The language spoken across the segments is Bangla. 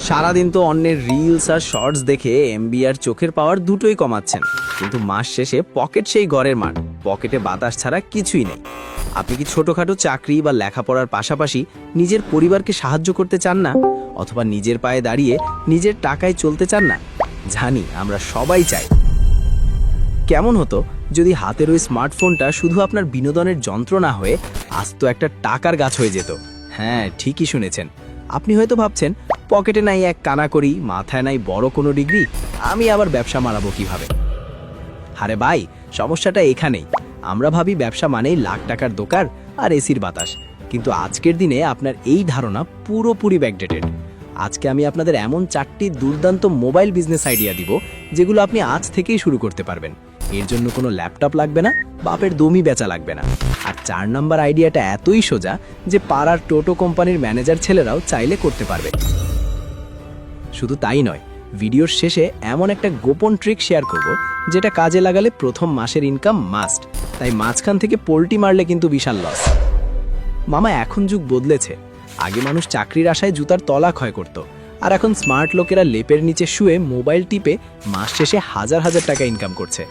সারাদিন তো অন্যের রিলস আর শর্টস দেখে এমবি আর চোখের পাওয়ার দুটোই কমাচ্ছেন, কিন্তু মাস শেষে পকেট সেই ঘরের মাঠ, পকেটে বাতাস ছাড়া কিছুই নেই। আপনি কি ছোটখাটো চাকরি বা লেখাপড়ার পাশাপাশি নিজের পরিবারকে সাহায্য করতে চান না, অথবা নিজের পায়ে দাঁড়িয়ে নিজের টাকায় চলতে চান না? জানি আমরা সবাই চাই। কেমন হতো যদি হাতের ওই স্মার্টফোনটা শুধু আপনার বিনোদনের যন্ত্র না হয়ে আস্ত একটা টাকার গাছ হয়ে যেত? হ্যাঁ, ঠিকই শুনেছেন। আপনি হয়তো ভাবছেন, পকেটে নাই এক কানাকড়ি, মাথায় নাই বড় কোনো ডিগ্রি, আমি আবার ব্যবসা মারাবো কিভাবে? আরে ভাই, সমস্যাটা এখানেই। আমরা ভাবি ব্যবসা মানেই লাখ টাকার দোকান আর এসির বাতাস, কিন্তু আজকের দিনে আপনার এই ধারণা পুরোপুরি ব্যাকডেটেড। আজকে আমি আপনাদের এমন 4টি দুর্দান্ত মোবাইল বিজনেস আইডিয়া দিব যেগুলো আপনি আজ থেকেই শুরু করতে পারবেন। এর জন্য কোনো ল্যাপটপ লাগবে না, বাপের দমই বেচা লাগবে না। আর 4 নম্বর আইডিয়াটা এতই সোজা যে পাড়ার টোটো কোম্পানির ম্যানেজার ছেলেরাও চাইলে করতে পারবে। শুধু তাই নয়, ভিডিওর শেষে এমন একটা গোপন ট্রিক শেয়ার করব যেটা কাজে লাগালে প্রথম মাসের ইনকাম মাস্ট, তাই মাঝখান থেকে পোল্টি মারলে কিন্তু বিশাল লস। মামা, এখন যুগ বদলেছে। আগে মানুষ চাকরির আশায় জুতার তলা ক্ষয় করত, আর এখন স্মার্ট লোকেরা লেপের নিচে শুয়ে মোবাইল টিপে মাস শেষে হাজার হাজার টাকা ইনকাম করছে।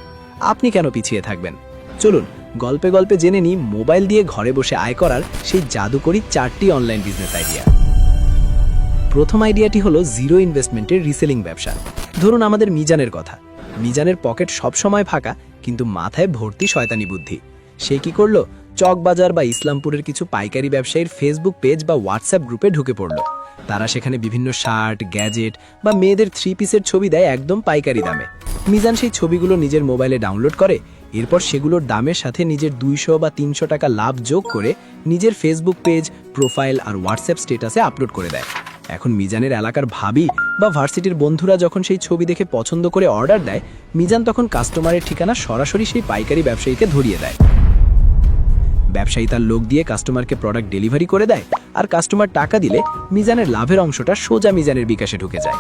আপনি কেন পিছিয়ে থাকবেন? চলুন গল্পে গল্পে জেনে নিই মোবাইল দিয়ে ঘরে বসে আয় করার সেই জাদুকরী 4টি অনলাইন বিজনেস আইডিয়া। প্রথম আইডিয়াটি হলো জিরো ইনভেস্টমেন্টের রিসেলিং ব্যবসা। ধরুন আমাদের মিজানের কথা। মিজানের পকেট সবসময় ফাঁকা, কিন্তু মাথায় ভর্তি শয়তানি বুদ্ধি। সে কি করলো? চকবাজার বা ইসলামপুরের কিছু পাইকারি ব্যবসায়ীর ফেসবুক পেজ বা হোয়াটসঅ্যাপ গ্রুপে ঢুকে পড়ল। তারা সেখানে বিভিন্ন শার্ট, গ্যাজেট বা মেয়েদের 3 পিসের ছবি দেয় একদম পাইকারি দামে। মিজান সেই ছবিগুলো নিজের মোবাইলে ডাউনলোড করে, এরপর সেগুলোর দামের সাথে নিজের 200 বা 300 টাকা লাভ যোগ করে নিজের ফেসবুক পেজ, প্রোফাইল আর হোয়াটসঅ্যাপ স্ট্যাটাসে আপলোড করে দেয়। এখন মিজানের এলাকার ভাবি বা ভার্সিটির বন্ধুরা যখন সেই ছবি দেখে পছন্দ করে অর্ডার দেয়, মিজান তখন কাস্টমারের ঠিকানা সরাসরি সেই পাইকারি ব্যবসায়ীকে ধরিয়ে দেয়। ব্যবসায়ী তার লোক দিয়ে কাস্টমারকে প্রোডাক্ট ডেলিভারি করে দেয়, আর কাস্টমার টাকা দিলে মিজানের লাভের অংশটা সোজা মিজানের বিকাশে ঢুকে যায়।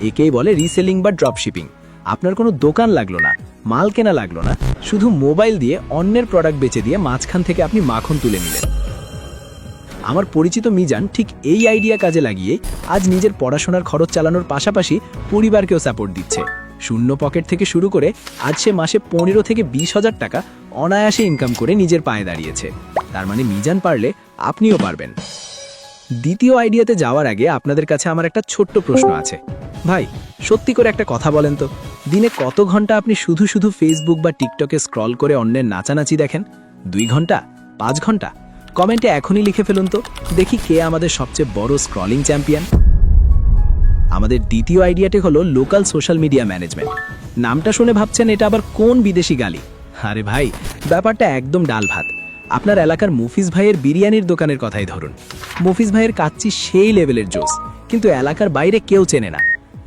একেই বলে রিসেলিং বা ড্রপ শিপিং। আপনার কোনো দোকান লাগলো না, মাল কেনা লাগলো না, শুধু মোবাইল দিয়ে অন্যের প্রোডাক্ট বেচে দিয়ে মাঝখান থেকে আপনি মাখন তুলে নিলেন। আমার পরিচিত মিজান ঠিক এই আইডিয়া কাজে লাগিয়ে আজ নিজের পড়াশোনার খরচ চালানোর পাশাপাশি পরিবারকেও সাপোর্ট দিচ্ছে। শূন্য পকেট থেকে শুরু করে আজ সে মাসে 15 থেকে 20 হাজার টাকা অনায়াসে ইনকাম করে নিজের পায়ে দাঁড়িয়েছে। তার মানে মিজান পারলে আপনিও পারবেন। দ্বিতীয় আইডিয়াতে যাওয়ার আগে আপনাদের কাছে আমার একটা ছোট্ট প্রশ্ন আছে। ভাই, সত্যি করে একটা কথা বলেন তো, দিনে কত ঘন্টা আপনি শুধু শুধু ফেসবুক বা টিকটকে স্ক্রল করে অন্যের নাচানাচি দেখেন? 2 ঘন্টা? 5 ঘন্টা? কমেন্টে এখনই লিখে ফেলুন তো, দেখি কে আমাদের সবচেয়ে বড় স্ক্রলিং চ্যাম্পিয়ন। আমাদের দ্বিতীয় আইডিয়াটি হলো লোকাল সোশ্যাল মিডিয়া ম্যানেজমেন্ট। নামটা শুনে ভাবছেন এটা আবার কোন বিদেশি গালি? আরে ভাই, ব্যাপারটা একদম ডাল ভাত। আপনার এলাকার মুফিজ ভাইয়ের বিরিয়ানির দোকানের কথাই ধরুন। মুফিজ ভাইয়ের কাচ্চি সেই লেভেলের জোস, কিন্তু এলাকার বাইরে কেউ চেনে না।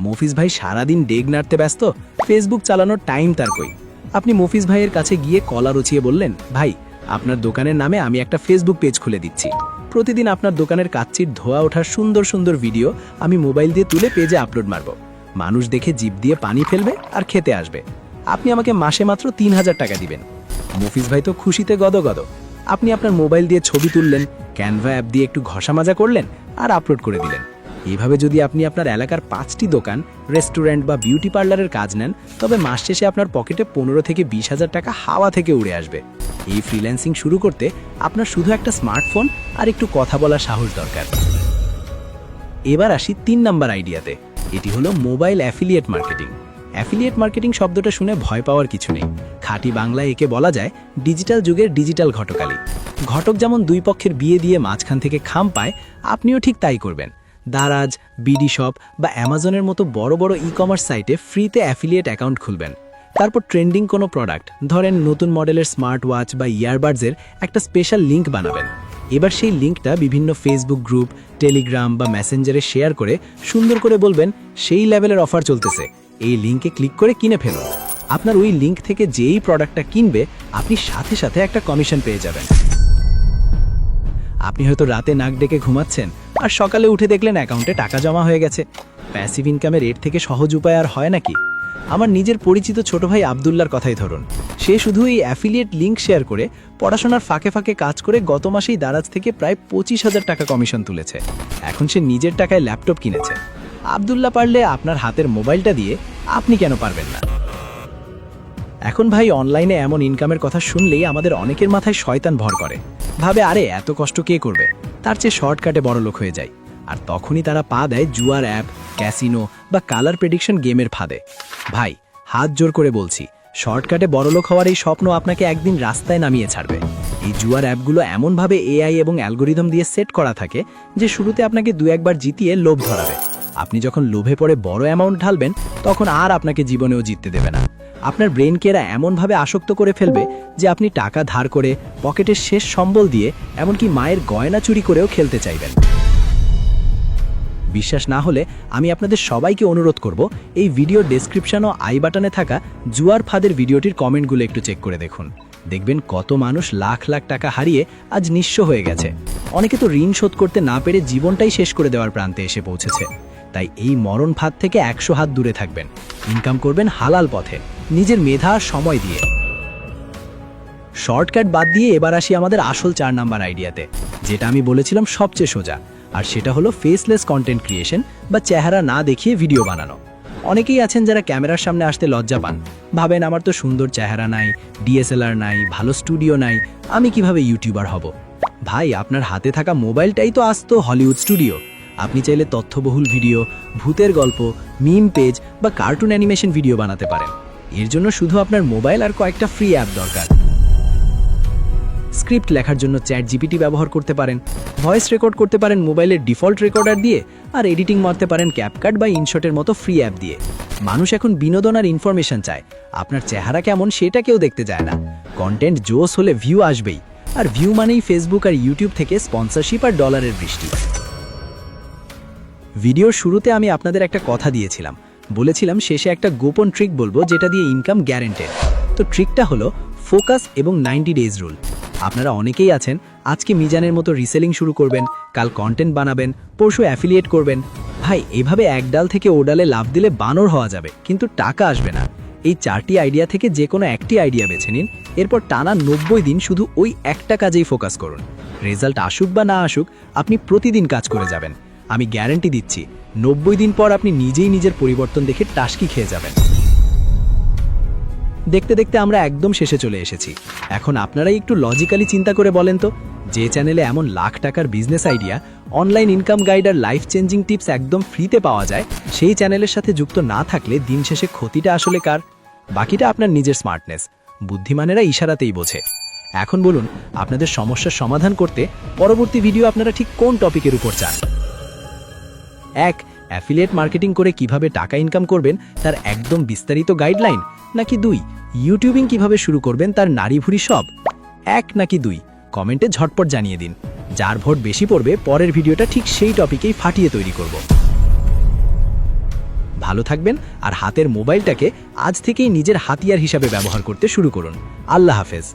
মুফিজ ভাই সারাদিন ডেগ নাড়তে ব্যস্ত, ফেসবুক চালানোর টাইম তার কই। আপনি মুফিজ ভাইয়ের কাছে গিয়ে কলা রচিয়ে বললেন, ভাই, আপনার দোকানের নামে আমি একটা ফেসবুক পেজ খুলে দিচ্ছি। প্রতিদিন আপনার দোকানের কাচ্চির ধোয়া ওঠার সুন্দর সুন্দর ভিডিও আমি মোবাইল দিয়ে তুলে পেজে আপলোড মারব। মানুষ দেখে জিভ দিয়ে পানি ফেলবে আর খেতে আসবে। আপনি আমাকে মাসে মাত্র 3000 টাকা দিবেন। মুফিজ ভাই তো খুশিতে গদগদ। আপনি আপনার মোবাইল দিয়ে ছবি তুললেন, ক্যানভা অ্যাপ দিয়ে একটু ঘষা মাজা করলেন আর আপলোড করে দিলেন। এইভাবে যদি আপনি আপনার এলাকার 5টি দোকান, রেস্টুরেন্ট বা বিউটি পার্লারের কাজ নেন, তবে মাস শেষে আপনার পকেটে 15 থেকে 20 হাজার টাকা হাওয়া থেকে উড়ে আসবে। এই ফ্রিল্যান্সিং শুরু করতে আপনার শুধু একটা স্মার্টফোন আর একটু কথা বলার সাহস দরকার। এবার আসি 3 নম্বর আইডিয়াতে। এটি হলো mobile affiliate marketing. Affiliate marketing শব্দটা শুনে ভয় পাওয়ার কিছু নেই। খাঁটি বাংলায় একে বলা যায় ডিজিটাল যুগের ডিজিটাল ঘটকালি। ঘটক যেমন 2 পক্ষের বিয়ে দিয়ে মাঝখান থেকে খাম পায়, আপনিও ঠিক তাই করবেন। দারাজ, বিডি শপ বা অ্যামাজনের মতো বড় বড় ই-কমার্স সাইটে ফ্রিতে অ্যাফিলিয়েট অ্যাকাউন্ট খুলবেন। তারপর ট্রেন্ডিং কোনো প্রোডাক্ট, ধরেন নতুন মডেলের স্মার্ট ওয়াচ বা ইয়ারবাডসের একটা স্পেশাল লিঙ্ক বানাবেন। এবার সেই লিঙ্কটা বিভিন্ন ফেসবুক গ্রুপ, টেলিগ্রাম বা মেসেঞ্জারে শেয়ার করে সুন্দর করে বলবেন, সেই লেভেলের অফার চলতেছে, এই লিঙ্কে ক্লিক করে কিনে ফেলুন। আপনার ওই লিঙ্ক থেকে যেই প্রোডাক্টটা কিনবে, আপনি সাথে সাথে একটা কমিশন পেয়ে যাবেন। আপনি হয়তো রাতে নাক ডেকে ঘুমাচ্ছেন আর সকালে উঠে দেখলেন অ্যাকাউন্টে টাকা জমা হয়ে গেছে। প্যাসিভ ইনকামের এর থেকে সহজ উপায় আর হয় নাকি? আমার নিজের পরিচিত ছোট ভাই আব্দুল্লার কথাই ধরুন। সে শুধু এই অ্যাফিলিয়েট লিঙ্ক শেয়ার করে পড়াশোনার ফাঁকে ফাঁকে কাজ করে গত মাসেই দারাজ থেকে প্রায় 25 হাজার টাকা কমিশন তুলেছে। এখন সে নিজের টাকায় ল্যাপটপ কিনেছে। আব্দুল্লাহ পারলে আপনার হাতের মোবাইলটা দিয়ে আপনি কেন পারবেন না? এখন ভাই অনলাইনে এমন ইনকামের কথা শুনলেই আমাদের অনেকের মাথায় শয়তান ভর করে, ভাবে আরে এত কষ্ট কে করবে, তার চেয়ে শর্টকাটে বড়লোক হয়ে যায়। আর তখনই তারা পা দেয় জুয়ার অ্যাপ, ক্যাসিনো বা কালার প্রেডিকশন গেমের ফাঁদে। ভাই হাত জোর করে বলছি, শর্টকাটে বড়লোক হওয়ার এই স্বপ্ন আপনাকে একদিন রাস্তায় নামিয়ে ছাড়বে। এই জুয়ার অ্যাপগুলো এমনভাবে এআই এবং অ্যালগোরিদম দিয়ে সেট করা থাকে যে শুরুতে আপনাকে দু একবার জিতিয়ে লোভ ধরাবে। আপনি যখন লোভে পড়ে বড় অ্যামাউন্ট ঢালবেন তখন আর আপনাকে জীবনেও জিততে দেবে না। আপনার ব্রেনকে এরা এমনভাবে আসক্ত করে ফেলবে যে আপনি টাকা ধার করে পকেটের শেষ সম্বল দিয়ে এমনকি মায়ের গয়না চুরি করেও খেলতে চাইবেন। বিশ্বাস না হলে আমি আপনাদের সবাইকে অনুরোধ করব, এই ভিডিওর ডেসক্রিপশন ও আই বাটনে থাকা জুয়ার ফাঁদের ভিডিওটির কমেন্টগুলো একটু চেক করে দেখুন। দেখবেন কত মানুষ লাখ লাখ টাকা হারিয়ে আজ নিঃস্ব হয়ে গেছে। অনেকে তো ঋণ শোধ করতে না পেরে জীবনটাই শেষ করে দেওয়ার প্রান্তে এসে পৌঁছেছে। তাই এই মরণ ফাঁদ থেকে 100 হাত দূরে থাকবেন। ইনকাম করবেন হালাল পথে, নিজের মেধা আর সময় দিয়ে। শর্টকাট বাদ দিয়ে এবার আসি আমাদের আসল 4 নাম্বার আইডিয়াতে, যেটা আমি বলেছিলাম সবচেয়ে সোজা। আর সেটা হলো ফেসলেস কন্টেন্ট ক্রিয়েশন বা চেহারা না দেখিয়ে ভিডিও বানানো। অনেকেই আছেন যারা ক্যামেরার সামনে আসতে লজ্জা পান, ভাবেন আমার তো সুন্দর চেহারা নাই, ডিএসএলআর নাই, ভালো স্টুডিও নাই, আমি কিভাবে ইউটিউবার হব। ভাই আপনার হাতে থাকা মোবাইলটাই তো আসতো হলিউড স্টুডিও। আপনি চাইলে তথ্যবহুল ভিডিও, ভূতের গল্প, মিম পেজ বা কার্টুন অ্যানিমেশন ভিডিও বানাতে পারেন। এর জন্য শুধু আপনার মোবাইল আর কয়েকটা ফ্রি অ্যাপ দরকার। স্ক্রিপ্ট লেখার জন্য চ্যাটজিপিটি ব্যবহার করতে পারেন, ভয়েস রেকর্ড করতে পারেন মোবাইলের ডিফল্ট রেকর্ডার দিয়ে, আর এডিটিং মারতে পারেন ক্যাপকাট বা ইনশটের মতো ফ্রি অ্যাপ দিয়ে। মানুষ এখন বিনোদন আর ইনফরমেশন চায়, আপনার চেহারা কেমন সেটা কেউ দেখতে যায় না। কন্টেন্ট জোস হলে ভিউ আসবেই, আর ভিউ মানেই ফেসবুক আর ইউটিউব থেকে স্পন্সরশিপ আর ডলারের বৃষ্টি। ভিডিওর শুরুতে আমি আপনাদের একটা কথা দিয়েছিলাম, বলেছিলাম শেষে একটা গোপন ট্রিক বলবো যেটা দিয়ে ইনকাম গ্যারেন্টেড। তো ট্রিকটা হলো ফোকাস এবং 90 ডেজ রুল। আপনারা অনেকেই আছেন আজকে মিজানের মতো রিসেলিং শুরু করবেন, কাল কন্টেন্ট বানাবেন, পরশু অ্যাফিলিয়েট করবেন। ভাই এভাবে এক ডাল থেকে ও ডালে লাভ দিলে বানর হওয়া যাবে, কিন্তু টাকা আসবে না। এই 4টি আইডিয়া থেকে যে কোনো একটি আইডিয়া বেছে নিন, এরপর টানা 90 দিন শুধু ওই একটা কাজেই ফোকাস করুন। রেজাল্ট আসুক বা না আসুক, আপনি প্রতিদিন কাজ করে যাবেন। আমি গ্যারান্টি দিচ্ছি 90 দিন পর আপনি নিজেই নিজের পরিবর্তন দেখে টাসকি খেয়ে যাবেন। দেখতে দেখতে আমরা একদম শেষে চলে এসেছি। এখন আপনারাই একটু লজিক্যালি চিন্তা করে বলেন তো, যে চ্যানেলে এমন লাখ টাকার business idea, online income guide আর লাইফ চেঞ্জিং টিপস একদম ফ্রিতে পাওয়া যায়, সেই চ্যানেলের সাথে যুক্ত না থাকলে দিন শেষে ক্ষতিটা আসলে কার? বাকিটা আপনার নিজের স্মার্টনেস। বুদ্ধিমানেরা ইশারাতেই বোঝে। এখন বলুন, আপনাদের সমস্যার সমাধান করতে পরবর্তী ভিডিও আপনারা ঠিক কোন টপিকের উপর চান? 1. অ্যাফিলিয়েট মার্কেটিং করে কিভাবে টাকা ইনকাম করবেন তার একদম বিস্তারিত গাইডলাইন, নাকি 2. ইউটিউবিং কিভাবে শুরু করবেন তার নাড়িভুড়ি সব? 1 নাকি 2 কমেন্টে ঝটপট জানিয়ে দিন। যার ভোট বেশি পড়বে পরের ভিডিওটা ঠিক সেই টপিকেই ফাটিয়ে তৈরি করব। ভালো থাকবেন আর হাতের মোবাইলটাকে আজ থেকেই নিজের হাতিয়ার হিসাবে ব্যবহার করতে শুরু করুন। আল্লাহ হাফেজ।